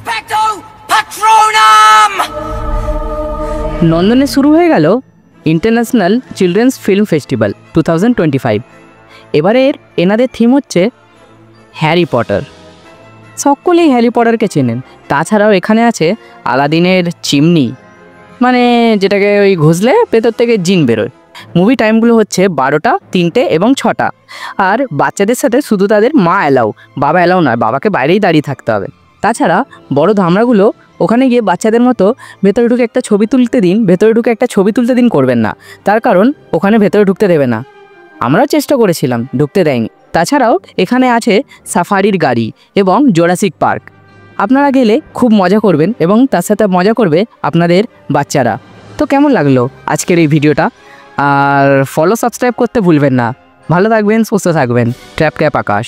Expecto Patronum! নন্দনে শুরু হয়ে গেল ইন্টারন্যাশনাল চিলড্রেন্স ফিল্ম ফেস্টিভ্যাল 2025। এবারের এনাদের থিম হচ্ছে হ্যারি পটার। সকলেই হ্যারি পটারকে চেনেন। তাছাড়াও এখানে আছে আলাদিনের চিমনি, মানে যেটাকে ওই ঘষলে ভেতর থেকে জিন বেরোয়। মুভি টাইমগুলো হচ্ছে 12টা, 3টে এবং 6টা। আর বাচ্চাদের সাথে শুধু তাদের মা অ্যালাউ, বাবা অ্যালাউ নয়, বাবাকে বাইরেই দাঁড়িয়ে থাকতে হবে। তাছাড়া বড় ধামরাগুলো ওখানে গিয়ে বাচ্চাদের মতো ভেতরে ঢুকে একটা ছবি তুলতে দিন, ভেতরে ঢুকে একটা ছবি তুলতে দিন করবেন না, তার কারণ ওখানে ভেতরে ঢুকতে দেবে না। আমরাও চেষ্টা করেছিলাম, ঢুকতে দেয়নি। তাছাড়াও এখানে আছে সাফারির গাড়ি এবং জোরাসিক পার্ক। আপনারা গেলে খুব মজা করবেন এবং তার সাথে মজা করবে আপনাদের বাচ্চারা। তো কেমন লাগলো আজকের এই ভিডিওটা? আর ফলো সাবস্ক্রাইব করতে ভুলবেন না। ভালো থাকবেন, সুস্থ থাকবেন। ট্র্যাপ ক্যাপ আকাশ।